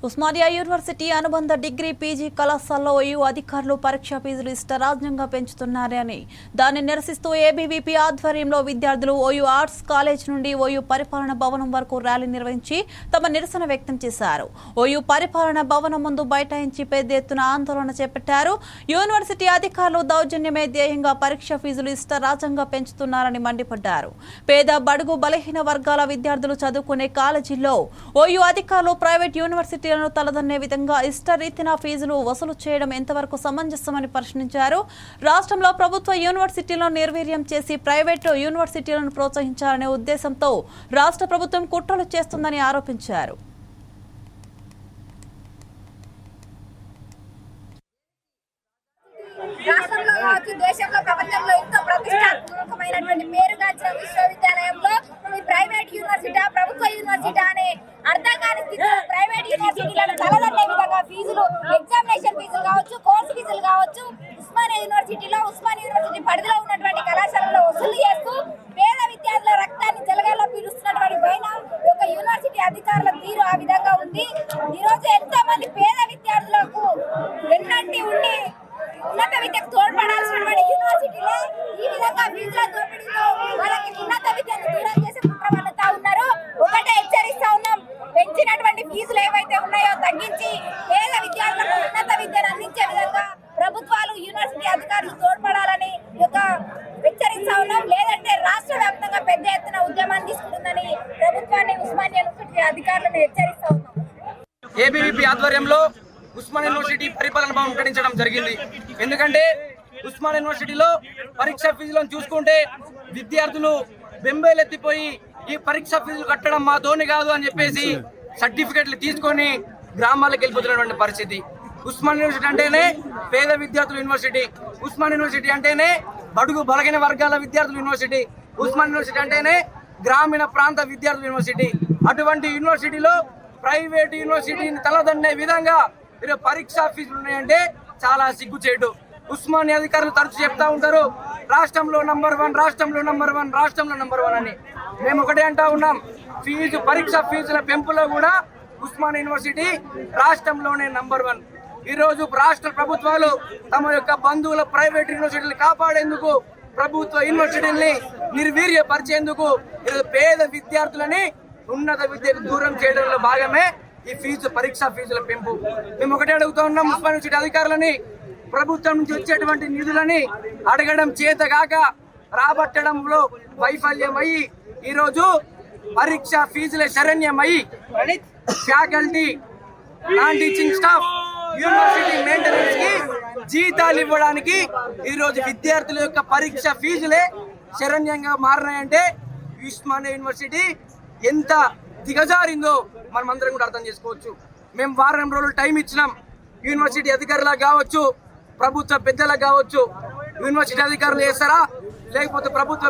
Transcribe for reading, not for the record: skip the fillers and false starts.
Osmania university అనుబంధ degree PG కళాశాలలో OU అధికారులు పరీక్షా ఫీజులు ఇష్టారాజ్యంగా పెంచుతున్నారని దాన్ని నిరసిస్తూ ఏబీవీపీ ఆధ్వర్యంలో విద్యార్థులు ఓయూ ఆర్ట్స్ కాలేజ్ నుండి ఓయూ పరిపాలన భవనం వరకు ర్యాలీ నిర్వహించి తమ నిరసన వ్యక్తం చేశారు. ఓయూ పరిపాలన భవనం ముందు బైఠాయించి పెద్ద ఎత్తున ఆందోళన చేపట్టారు. యూనివర్సిటీ అధికారులు దౌర్జన్యమే ధ్యేయంగా పరీక్షా ఫీజులు ఇష్టారాజ్యంగా పెంచుతున్నారని మండిపడ్డారు. పేద బడుగు బలహీన వర్గాల విద్యార్థులు చదువుకునే కాలేజీల్లో ఓయూ అధికారులు ప్రైవేట్ యూనివర్సిటీ తలదన్నే విధంగా ఇష్టరీతిన ఫీజులు వసూలు చేయడం ఎంతవరకు సమంజసమని ప్రశ్నించారు. రాష్ట్రంలో ప్రభుత్వ యూనివర్సిటీలను నిర్వీర్యం చేసి ప్రైవేటు యూనివర్సిటీలను ప్రోత్సహించాలనే ఉద్దేశంతో రాష్ట్ర ప్రభుత్వం కుట్రలు చేస్తుందని ఆరోపించారు. రాష్ట్రంలో కావచ్చు, దేశంలో ప్రపంచంలో ఎంతో ప్రతిష్టాత్మకమైనటువంటి పేరుగాంచిన విశ్వవిద్యాలయంలో ఈ ప్రైవేట్ యూనివర్సిటీ ప్రభుత్వ యూనివర్సిటీ అనే అర్థం కాని స్థితిలో ప్రైవేట్ యూనివర్సిటీలను తలదన్నే విధంగా ఫీజులు, ఎగ్జామినేషన్ ఫీజులు కావచ్చు, కోర్సు ఫీజులు కావచ్చు, ఉస్మానియా యూనివర్సిటీ పరిధిలో ఉన్నటువంటి కళాశాలలో వసూలు చేస్తూ పేద విద్యార్థుల రక్తాన్ని జలగాల్లో పీలుస్తున్నటువంటి పైన ఒక యూనివర్సిటీ అధికారుల తీరు ఆ విధంగా ఉంది. ఈ రోజు ఎంతో మంది పేద విద్యార్థులకు వెన్నంటి ఉండి ఉన్నత విద్యకు తోడ్పడాల్సినటువంటి యూనివర్సిటీలో ఈ విధంగా ఫీజుల దోపిడీతో వాళ్ళకి ఉన్నత విద్యను దూరం చేసే కుట్రవన్నుతా ఉన్నారు. ఒకటే హెచ్చరిస్తా ఉన్నాం, పెంచినటువంటి ఫీజులు ఏవైతే ఉన్నాయో తగ్గించి పేద విద్యార్థులకు ఉన్నత విద్యను అందించే విధంగా ప్రభుత్వాలు, యూనివర్సిటీ అధికారులు తోడ్పడాలని హెచ్చరిస్తా ఉన్నాం. లేదంటే రాష్ట్ర వ్యాప్తంగా పెద్ద ఎత్తున ఉద్యమాన్ని తీసుకుంటుందని ప్రభుత్వాన్ని, ఉస్మానియా యూనివర్సిటీ అధికారులను హెచ్చరిస్తా ఉన్నాం. ఏబీవీపీ ఆధ్వర్యంలో ఉస్మానియా యూనివర్సిటీ పరిపాలన భవనం ప్రకటించడం జరిగింది. ఎందుకంటే ఉస్మానియా యూనివర్సిటీలో పరీక్ష ఫీజులను చూసుకుంటే విద్యార్థులు బెంబేలెత్తిపోయి ఈ పరీక్ష ఫీజులు కట్టడం మా ధోని కాదు అని చెప్పేసి సర్టిఫికెట్లు తీసుకొని గ్రామాలకు వెళ్ళిపోతున్నటువంటి పరిస్థితి. ఉస్మానియా యూనివర్సిటీ అంటేనే పేద విద్యార్థుల యూనివర్సిటీ, ఉస్మానియా యూనివర్సిటీ అంటేనే బడుగు బలహీన వర్గాల విద్యార్థుల యూనివర్సిటీ, ఉస్మానియా యూనివర్సిటీ అంటేనే గ్రామీణ ప్రాంత విద్యార్థుల యూనివర్సిటీ. అటువంటి యూనివర్సిటీలో ప్రైవేట్ యూనివర్సిటీని తలదన్నే విధంగా పరీక్షా ఫీజులు ఉన్నాయంటే చాలా సిగ్గుచేటు. ఉస్మానియా అధికారులు తరచు చెప్తా ఉంటారు, రాష్ట్రంలో నంబర్ 1, రాష్ట్రంలో నంబర్ 1, రాష్ట్రంలో నంబర్ 1 అని. మేము ఒకటే అంటా ఉన్నాం, పరీక్ష ఫీజుల పెంపులో కూడా ఉస్మానియా యూనివర్సిటీ రాష్ట్రంలోనే నంబర్ 1. ఈరోజు రాష్ట్ర ప్రభుత్వాలు తమ యొక్క బంధువుల ప్రైవేట్ యూనివర్సిటీలు కాపాడేందుకు, ప్రభుత్వ యూనివర్సిటీల్ని నిర్వీర్యపరిచేందుకు పేద విద్యార్థులని ఉన్నత విద్యకు దూరం చేయడంలో భాగమే ఈ పరీక్షా ఫీజుల పెంపు. మేము ఒకటే అడుగుతూ ఉన్నాం, ఉస్మానియా యూనివర్సిటీ అధికారులని ప్రభుత్వం నుంచి వచ్చేటువంటి నిధులని అడగడం చేతగాక రాబట్టడంలో వైఫల్యమయ్యి ఈరోజు పరీక్షా ఫీజుల శరణ్యమయ్యి faculty, non teaching staff, university maintenance కి జీతాలు ఇవ్వడానికి ఈరోజు విద్యార్థుల యొక్క పరీక్ష ఫీజులే శరణ్యంగా మారినాయంటే ఉస్మానియా యూనివర్సిటీ ఎంత దిగజారిందో మనం అందరం కూడా అర్థం చేసుకోవచ్చు. మేము వారం రోజులు టైం ఇచ్చినాం. యూనివర్సిటీ అధికారులకు కావచ్చు, ప్రభుత్వ పెద్దలకు కావచ్చు, యూనివర్సిటీ అధికారులు చేస్తారా లేకపోతే ప్రభుత్వ